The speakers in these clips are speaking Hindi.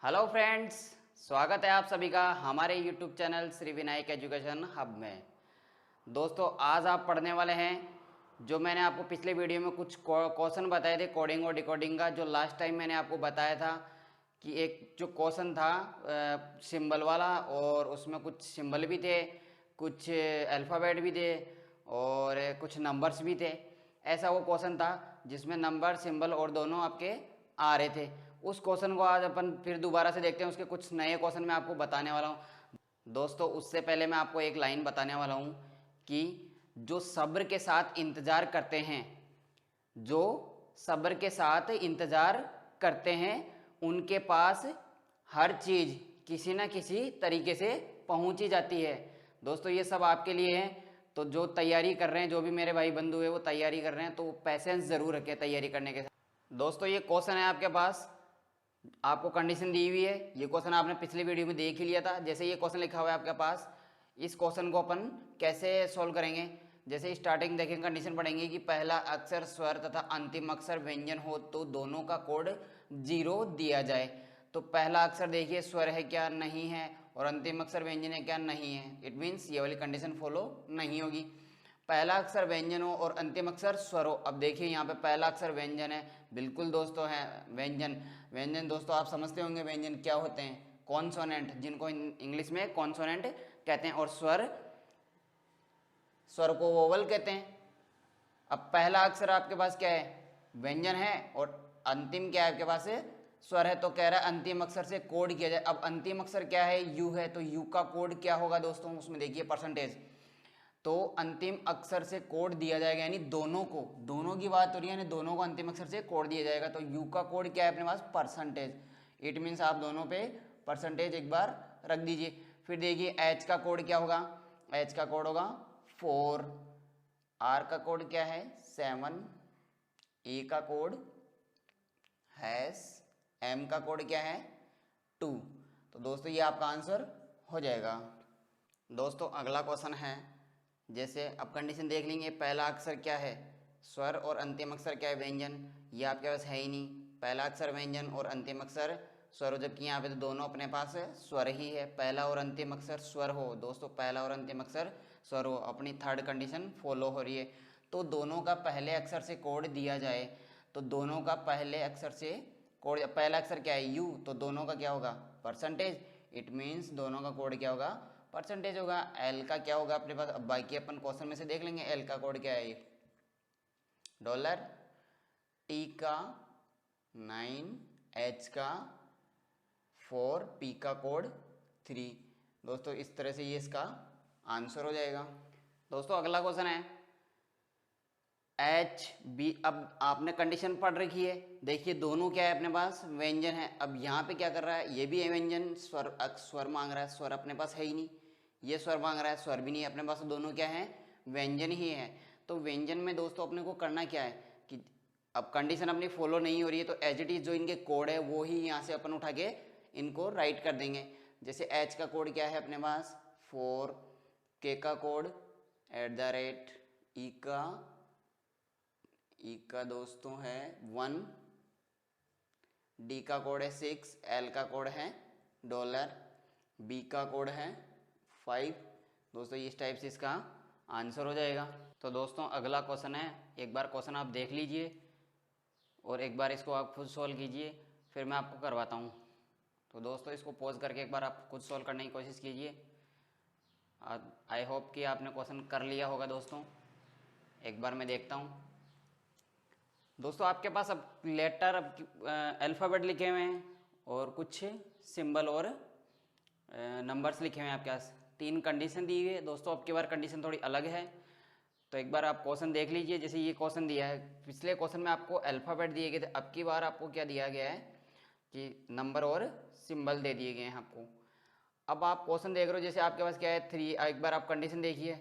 हेलो फ्रेंड्स, स्वागत है आप सभी का हमारे YouTube channel Shri Vinayak education hub में। दोस्तों, आज आप पढ़ने वाले हैं जो मैंने आपको पिछले वीडियो में कुछ क्वेश्चन बताए थे कोडिंग और डिकोडिंग का। जो लास्ट टाइम मैंने आपको बताया था कि एक जो क्वेश्चन था सिंबल वाला, और उसमें कुछ सिंबल भी थे, कुछ अल्फ़ाबेट भी थे और कुछ नंबर्स भी थे। ऐसा वो क्वेश्चन था जिसमें नंबर सिंबल और दोनों आपके आ रहे थे। उस क्वेश्चन को आज अपन फिर दोबारा से देखते हैं। उसके कुछ नए क्वेश्चन मैं आपको बताने वाला हूँ। दोस्तों, उससे पहले मैं आपको एक लाइन बताने वाला हूँ कि जो सब्र के साथ इंतज़ार करते हैं, जो सब्र के साथ इंतज़ार करते हैं, उनके पास हर चीज़ किसी न किसी तरीके से पहुँच ही जाती है। दोस्तों, ये सब आपके लिए है। तो जो तैयारी कर रहे हैं, जो भी मेरे भाई बंधु है वो तैयारी कर रहे हैं, तो पैसेंस ज़रूर रखें तैयारी करने के साथ। दोस्तों, ये क्वेश्चन है आपके पास, आपको कंडीशन दी हुई है। ये क्वेश्चन आपने पिछली वीडियो में देख ही लिया था। जैसे ये क्वेश्चन लिखा हुआ है आपके पास, इस क्वेश्चन को अपन कैसे सॉल्व करेंगे। जैसे स्टार्टिंग देखें, कंडीशन पढ़ेंगे कि पहला अक्षर स्वर तथा अंतिम अक्षर व्यंजन हो तो दोनों का कोड 0 दिया जाए। तो पहला अक्षर देखिए स्वर है क्या, नहीं है, और अंतिम अक्षर व्यंजन है क्या, नहीं है। इट मीन्स ये वाली कंडीशन फॉलो नहीं होगी। पहला अक्षर व्यंजन हो और अंतिम अक्षर स्वर हो। अब देखिए यहाँ पे पहला अक्षर व्यंजन है, बिल्कुल दोस्तों है व्यंजन। व्यंजन दोस्तों आप समझते होंगे व्यंजन क्या होते हैं, कॉन्सोनेंट, जिनको इंग्लिश में कॉन्सोनेंट कहते हैं, और स्वर, स्वर को वोवल कहते हैं। अब पहला अक्षर आपके पास क्या है, व्यंजन है, और अंतिम क्या है आपके पास है, स्वर है। तो कह रहा है अंतिम अक्षर से कोड किया जाए। अब अंतिम अक्षर क्या है, यू है, तो यू का कोड क्या होगा दोस्तों, उसमें देखिए परसेंटेज। तो अंतिम अक्षर से कोड दिया जाएगा, यानी दोनों को, दोनों की बात हो रही है, यानी दोनों को अंतिम अक्षर से कोड दिया जाएगा। तो यू का कोड क्या है अपने पास, परसेंटेज। इट मीन्स आप दोनों पे परसेंटेज एक बार रख दीजिए। फिर देखिए एच का कोड क्या होगा, एच का कोड होगा 4, आर का कोड क्या है 7, ए का कोड हैश, एम का कोड क्या है 2। तो दोस्तों ये आपका आंसर हो जाएगा। दोस्तों अगला क्वेश्चन है, जैसे अब कंडीशन देख लेंगे, पहला अक्षर क्या है स्वर और अंतिम अक्षर क्या है व्यंजन। ये आपके पास है ही नहीं, पहला अक्षर व्यंजन और अंतिम अक्षर स्वर हो, जबकि यहाँ पे तो दोनों अपने पास स्वर ही है। पहला और अंतिम अक्षर स्वर हो दोस्तों, पहला और अंतिम अक्षर स्वर हो, अपनी थर्ड कंडीशन फॉलो हो रही है। तो दोनों का पहले अक्षर से कोड दिया जाए, तो दोनों का पहले अक्षर से कोड, पहला अक्षर क्या है यू, तो दोनों का क्या होगा परसेंटेज। इट मीन्स दोनों का कोड क्या होगा, परसेंटेज होगा। एल का क्या होगा अपने पास, अब बाकी अपन क्वेश्चन में से देख लेंगे। एल का कोड क्या है डॉलर, टी का 9, एच का 4, पी का कोड 3। दोस्तों इस तरह से ये इसका आंसर हो जाएगा। दोस्तों अगला क्वेश्चन है एच बी। अब आपने कंडीशन पढ़ रखी है, देखिए दोनों क्या है अपने पास व्यंजन है। अब यहाँ पे क्या कर रहा है, ये भी है व्यंजन, स्वर, स्वर मांग रहा है, स्वर अपने पास है ही नहीं। ये स्वर मांग रहा है, स्वर भी नहीं है अपने पास, दोनों क्या है व्यंजन ही है। तो व्यंजन में दोस्तों अपने को करना क्या है कि अब कंडीशन अपनी फॉलो नहीं हो रही है, तो एच इट इज जो इनके कोड है वो ही यहाँ से अपन उठा के इनको राइट कर देंगे। जैसे एच का कोड क्या है अपने पास 4, के का कोड @ ई का दोस्तों है 1, डी का कोड है 6, एल का कोड है डॉलर, बी का कोड है 5। दोस्तों इस टाइप से इसका आंसर हो जाएगा। तो दोस्तों अगला क्वेश्चन है, एक बार क्वेश्चन आप देख लीजिए और एक बार इसको आप खुद सॉल्व कीजिए, फिर मैं आपको करवाता हूँ। तो दोस्तों इसको पॉज करके एक बार आप खुद सॉल्व करने की कोशिश कीजिए। आई होप कि आपने क्वेश्चन कर लिया होगा। दोस्तों एक बार मैं देखता हूँ। दोस्तों आपके पास अब लेटर, अब अल्फ़ाबेट लिखे हुए हैं और कुछ सिंबल और नंबर्स लिखे हुए हैं आपके पास। 3 कंडीशन दी हुई है। दोस्तों अब की बार कंडीशन थोड़ी अलग है, तो एक बार आप क्वेश्चन देख लीजिए। जैसे ये क्वेश्चन दिया है, पिछले क्वेश्चन में आपको अल्फ़ाबेट दिए गए थे, अब की बार आपको क्या दिया गया है कि नंबर और सिंबल दे दिए गए हैं आपको। अब आप क्वेश्चन देख रहे हो, जैसे आपके पास क्या है 3। एक बार आप कंडीशन देखिए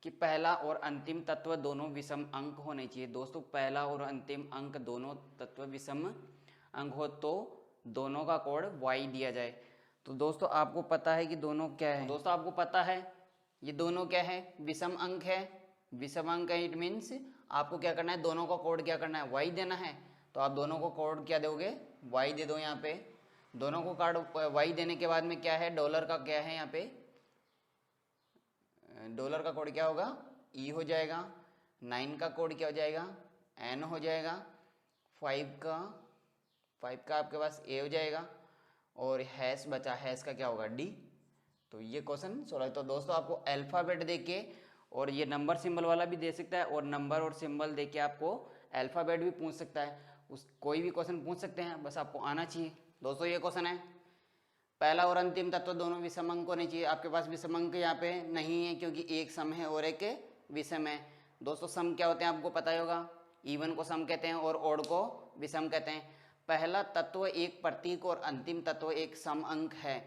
कि पहला और अंतिम तत्व दोनों विषम अंक होने चाहिए। दोस्तों पहला और अंतिम अंक दोनों तत्व विषम अंक हो तो दोनों का कोड y दिया जाए। तो दोस्तों आपको पता है कि दोनों क्या है, दोस्तों आपको पता है ये दोनों क्या है विषम अंक है। विषम अंक है, इट मीन्स आपको क्या करना है, दोनों का कोड क्या करना है y देना है। तो आप दोनों को कोड क्या दोगे, y दे दो यहाँ पे। दोनों को कार्ड वाई देने के बाद में क्या है, डॉलर का क्या है यहाँ पे, डॉलर का कोड क्या होगा, ई हो जाएगा, 9 का कोड क्या हो जाएगा, एन हो जाएगा, 5 का आपके पास ए हो जाएगा, और हैश बचा, हैश का क्या होगा, डी। तो ये क्वेश्चन 16। तो दोस्तों आपको अल्फ़ाबेट देके और ये नंबर सिंबल वाला भी दे सकता है, और नंबर और सिंबल देके आपको अल्फ़ाबेट भी पूछ सकता है, उस कोई भी क्वेश्चन पूछ सकते हैं, बस आपको आना चाहिए। दोस्तों ये क्वेश्चन है, पहला और अंतिम तत्व दोनों विषम अंक होने चाहिए। आपके पास विषम अंक यहाँ पे नहीं है क्योंकि एक सम है और एक विषम है। दोस्तों सम क्या होते हैं आपको पता ही होगा, इवन को सम कहते हैं और ओड को विषम कहते हैं। पहला तत्व एक प्रतीक और अंतिम तत्व एक सम अंक है।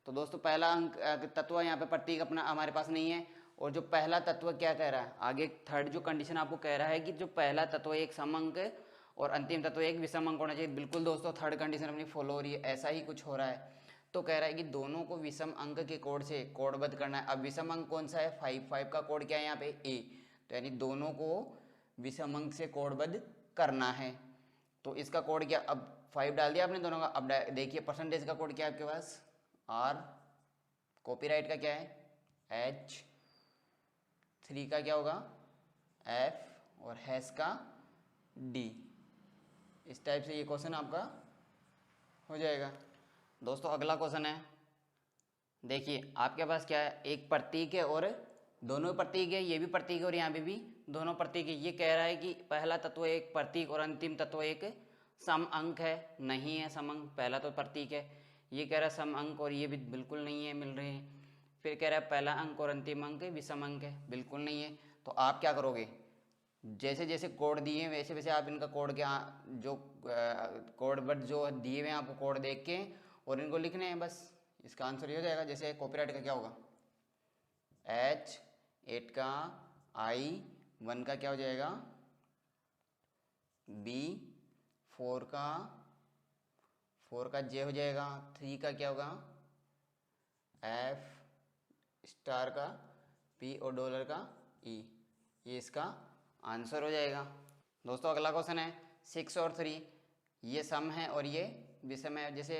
तो दोस्तों पहला अंक तत्व यहाँ पे प्रतीक अपना हमारे पास नहीं है, और जो पहला तत्व क्या कह रहा है आगे, थर्ड जो कंडीशन आपको कह रहा है कि जो पहला तत्व एक सम अंक और अंतिम तत्व एक विषम अंक होना चाहिए। बिल्कुल दोस्तों थर्ड कंडीशन अपनी फॉलो हो रही है, ऐसा ही कुछ हो रहा है। तो कह रहा है कि दोनों को विषम अंक के कोड से कोडबद्ध करना है। अब विषम अंक कौन सा है, 5 का कोड क्या है यहाँ पे, ए। तो यानी दोनों को विषम अंक से कोडबद्ध करना है। तो इसका कोड क्या, अब 5 डाल दिया आपने दोनों का। अब देखिए परसेंटेज का कोड क्या है आपके पास, आर, कॉपीराइट का क्या है, एच, 3 का क्या होगा, एफ, और हैश का डी। इस टाइप से ये क्वेश्चन आपका हो जाएगा। दोस्तों अगला क्वेश्चन है, देखिए आपके पास क्या है, एक प्रतीक है और दोनों प्रतीक है, ये भी प्रतीक है और यहाँ पे भी दोनों प्रतीक है। ये कह रहा है कि पहला तत्व एक प्रतीक और अंतिम तत्व एक सम अंक है, नहीं है सम अंक। पहला तो प्रतीक है, ये कह रहा है सम अंक, और ये भी बिल्कुल नहीं है, मिल रहे हैं। फिर कह रहा है पहला अंक और अंतिम अंक विषम अंक है, बिल्कुल नहीं है। तो आप क्या करोगे, जैसे जैसे कोड दिए वैसे वैसे आप इनका कोड के जो कोड बट जो दिए हुए हैं आपको कोड देख के और इनको लिखने हैं, बस इसका आंसर ये हो जाएगा। जैसे कॉपीराइट का क्या होगा, एच, 8 का आई, 1 का क्या हो जाएगा, बी, 4 का जे हो जाएगा, 3 का क्या होगा, एफ, स्टार का पी, और डॉलर का ई। ये इसका आंसर हो जाएगा। दोस्तों अगला क्वेश्चन है, 6 और 3 ये सम है और ये विषम है। जैसे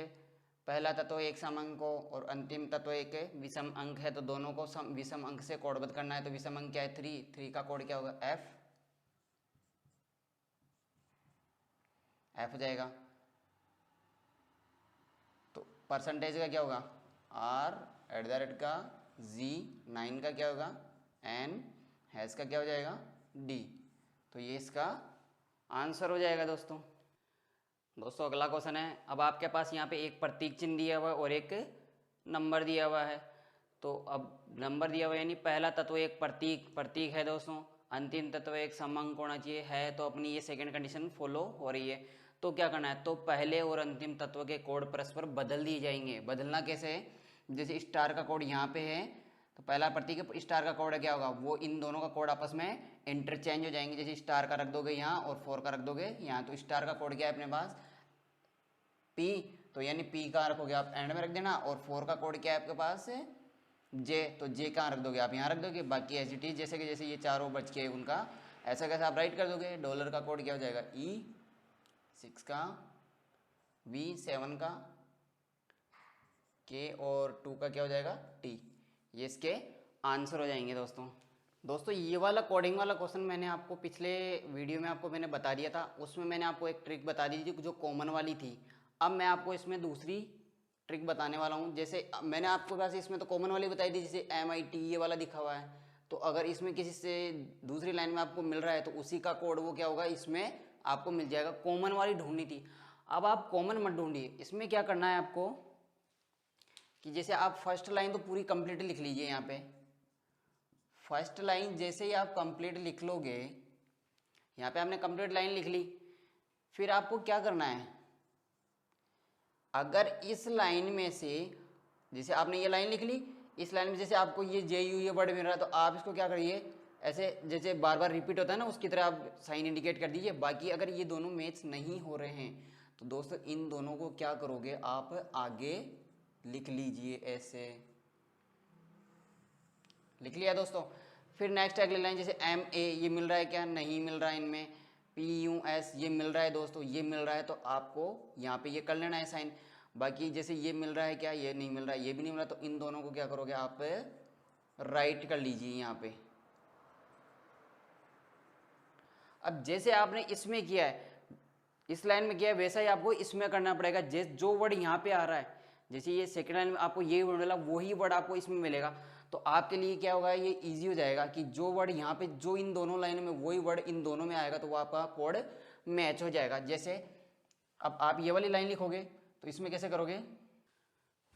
पहला तत्व एक सम अंक हो और अंतिम तत्व एक विषम अंक है, तो दोनों को विषम अंक से कोडबद्ध करना है। तो विषम अंक क्या है, 3 का कोड क्या होगा, एफ हो जाएगा। तो परसेंटेज का क्या होगा, आर, @ का जी, 9 का क्या होगा, एन, हैश का क्या हो जाएगा, डी। तो ये इसका आंसर हो जाएगा। दोस्तों अगला क्वेश्चन है, अब आपके पास यहाँ पे एक प्रतीक चिन्ह दिया हुआ है और एक नंबर दिया हुआ है। तो अब नंबर दिया हुआ है यानी पहला तत्व एक प्रतीक है दोस्तों, अंतिम तत्व एक सम अंक होना चाहिए है। तो अपनी ये सेकंड कंडीशन फॉलो हो रही है। तो क्या करना है, तो पहले और अंतिम तत्व के कोड परस्पर बदल दिए जाएंगे। बदलना कैसे है, जैसे स्टार का कोड यहाँ पे है, तो पहला प्रतीक है, स्टार का कोड क्या होगा, वो इन दोनों का कोड आपस में इंटरचेंज हो जाएंगे। जैसे स्टार का रख दोगे यहाँ और 4 का रख दोगे यहाँ, तो स्टार का कोड क्या है अपने पास, पी। तो यानी पी कहाँ रखोगे आप, एंड में रख देना। और 4 का कोड क्या है आपके पास, जे। तो जे कहाँ रख दोगे आप, यहाँ रख दोगे। बाकी एज इट इज जैसे कि जैसे ये चारों बच के उनका ऐसा कैसे आप राइट कर दोगे। डॉलर का कोड क्या हो जाएगा, ई, 6 का, वी, 7 का, के, और 2 का क्या हो जाएगा, टी। ये इसके आंसर हो जाएंगे। दोस्तों ये वाला कोडिंग वाला क्वेश्चन मैंने आपको पिछले वीडियो में आपको मैंने बता दिया था। उसमें मैंने आपको एक ट्रिक बता दी थी जो कॉमन वाली थी। अब मैं आपको इसमें दूसरी ट्रिक बताने वाला हूँ। जैसे मैंने आपको वैसे इसमें तो कॉमन वाली बताई थी, जैसे MIT ये वाला दिखा हुआ है। तो अगर इसमें किसी से दूसरी लाइन में आपको मिल रहा है तो उसी का कोड वो क्या होगा, इसमें आपको मिल जाएगा। कॉमन वाली ढूंढनी थी। अब आप कॉमन मत ढूंढिए, इसमें क्या करना है आपको कि जैसे आप फर्स्ट लाइन तो पूरी कंप्लीट लिख लीजिए। यहाँ पे फर्स्ट लाइन जैसे ही आप कंप्लीट लिख लोगे, यहाँ पे आपने कंप्लीट लाइन लिख ली, फिर आपको क्या करना है, अगर इस लाइन में से जैसे आपने ये लाइन लिख ली, इस लाइन में जैसे आपको ये JU ये वर्ड मिल रहा है, तो आप इसको क्या करिए, ऐसे जैसे बार बार रिपीट होता है ना, उसकी तरह आप साइन इंडिकेट कर दीजिए। बाकी अगर ये दोनों मैच नहीं हो रहे हैं तो दोस्तों इन दोनों को क्या करोगे, आप आगे लिख लीजिए। ऐसे लिख लिया दोस्तों। फिर नेक्स्ट अगली लाइन जैसे MA ये मिल रहा है क्या, नहीं मिल रहा है। इनमें PUS ये मिल रहा है दोस्तों, ये मिल रहा है। तो आपको यहाँ पे ये कर लेना है साइन। बाकी जैसे ये मिल रहा है क्या, ये नहीं मिल रहा है, ये भी नहीं मिल रहा, तो इन दोनों को क्या करोगे आप राइट कर लीजिए यहाँ पे। अब जैसे आपने इसमें किया है, इस लाइन में किया है, वैसा ही आपको इसमें करना पड़ेगा। जो वर्ड यहाँ पे आ रहा है, जैसे ये सेकंड लाइन में आपको ये वर्ड मिला, वही वर्ड आपको इसमें मिलेगा। तो आपके लिए क्या होगा, ये इजी हो जाएगा कि जो वर्ड यहाँ पे, जो इन दोनों लाइन में वही वर्ड इन दोनों में आएगा, तो वो आपका कोड मैच हो जाएगा। जैसे अब आप ये वाली लाइन लिखोगे तो इसमें कैसे करोगे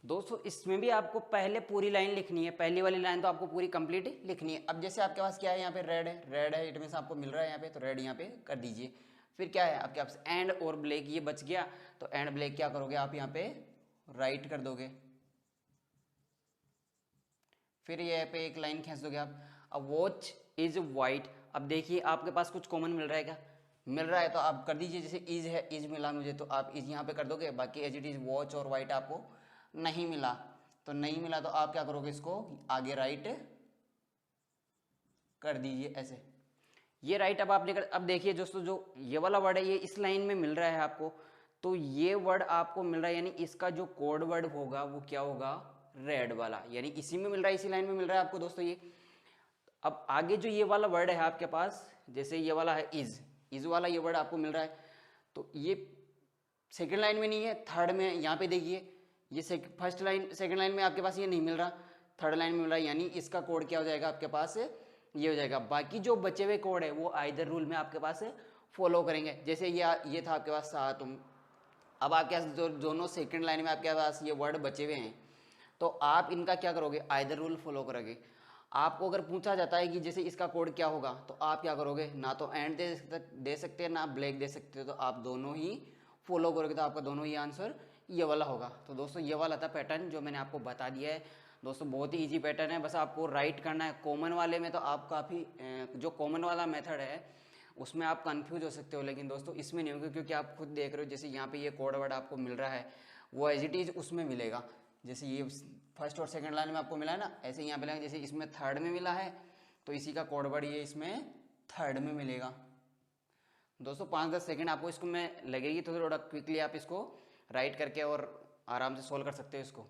दोस्तों, इसमें भी आपको पहले पूरी लाइन लिखनी है, पहली वाली लाइन तो आपको पूरी कंप्लीट लिखनी है। अब जैसे आपके पास क्या है, यहाँ पे रेड है, इट मीन्स आपको मिल रहा है यहाँ पे, तो रेड यहाँ पे कर दीजिए। फिर क्या है आपके पास एंड और ब्लैक, ये बच गया, तो एंड ब्लैक क्या करोगे आप यहाँ पे राइट कर दोगे। फिर ये पे एक लाइन खींच दोगे आप। अब वॉच इज वाइट, अब देखिए आपके पास कुछ कॉमन मिल रहा है क्या, मिल रहा है तो आप कर दीजिए। जैसे इज है, इज मिला मुझे, तो आप इज यहाँ पे कर दोगे। बाकी एज इट इज वॉच और वाइट आपको नहीं मिला, तो नहीं मिला तो आप क्या करोगे, इसको आगे राइट कर दीजिए ऐसे। ये राइट अब आपने अब देखिए दोस्तों, जो ये वाला वर्ड है ये इस लाइन में मिल रहा है आपको, तो ये वर्ड आपको मिल रहा है, यानी इसका जो कोड वर्ड होगा वो क्या होगा, रेड वाला, यानी इसी में मिल रहा है, इसी लाइन में मिल रहा है आपको दोस्तों ये। अब आगे जो ये वाला वर्ड है आपके पास, जैसे ये वाला है इज वाला ये वर्ड आपको मिल रहा है, तो ये सेकंड लाइन में नहीं है, थर्ड में, यहाँ पे देखिए ये फर्स्ट लाइन, सेकंड लाइन में आपके पास ये नहीं मिल रहा, थर्ड लाइन में मिल रहा है, यानी इसका कोड क्या हो जाएगा आपके पास, ये हो जाएगा। बाकी जो बचे हुए कोड है वो आइदर रूल में आपके पास फॉलो करेंगे। जैसे ये था आपके पास तुम, अब आपके पास जो दोनों सेकंड लाइन में आपके पास ये वर्ड बचे हुए हैं, तो आप इनका क्या करोगे, आइदर रूल फॉलो करोगे। आपको अगर पूछा जाता है कि जैसे इसका कोड क्या होगा, तो आप क्या करोगे, ना तो एंड दे सकते हैं, ना ब्लैक दे सकते हो, तो आप दोनों ही फॉलो करोगे, तो आपका दोनों ही आंसर ये वाला होगा। तो दोस्तों ये वाला था पैटर्न जो मैंने आपको बता दिया है। दोस्तों बहुत ही इजी पैटर्न है, बस आपको राइट करना है। कॉमन वाले में तो आप काफ़ी जो कॉमन वाला मेथड है उसमें आप कंफ्यूज हो सकते हो, लेकिन दोस्तों इसमें नहीं होगा, क्योंकि आप खुद देख रहे हो जैसे यहाँ पे ये कोड वर्ड आपको मिल रहा है वो एज इट इज़ उसमें मिलेगा। जैसे ये फर्स्ट और सेकंड लाइन में आपको मिला है ना, ऐसे यहाँ पे जैसे इसमें थर्ड में मिला है, तो इसी का कोड वर्ड ये इसमें थर्ड में मिलेगा। दोस्तों 5-10 सेकंड आपको इसको में लगेगी, तो थोड़ा क्विकली आप इसको राइट करके और आराम से सोल्व कर सकते हो इसको।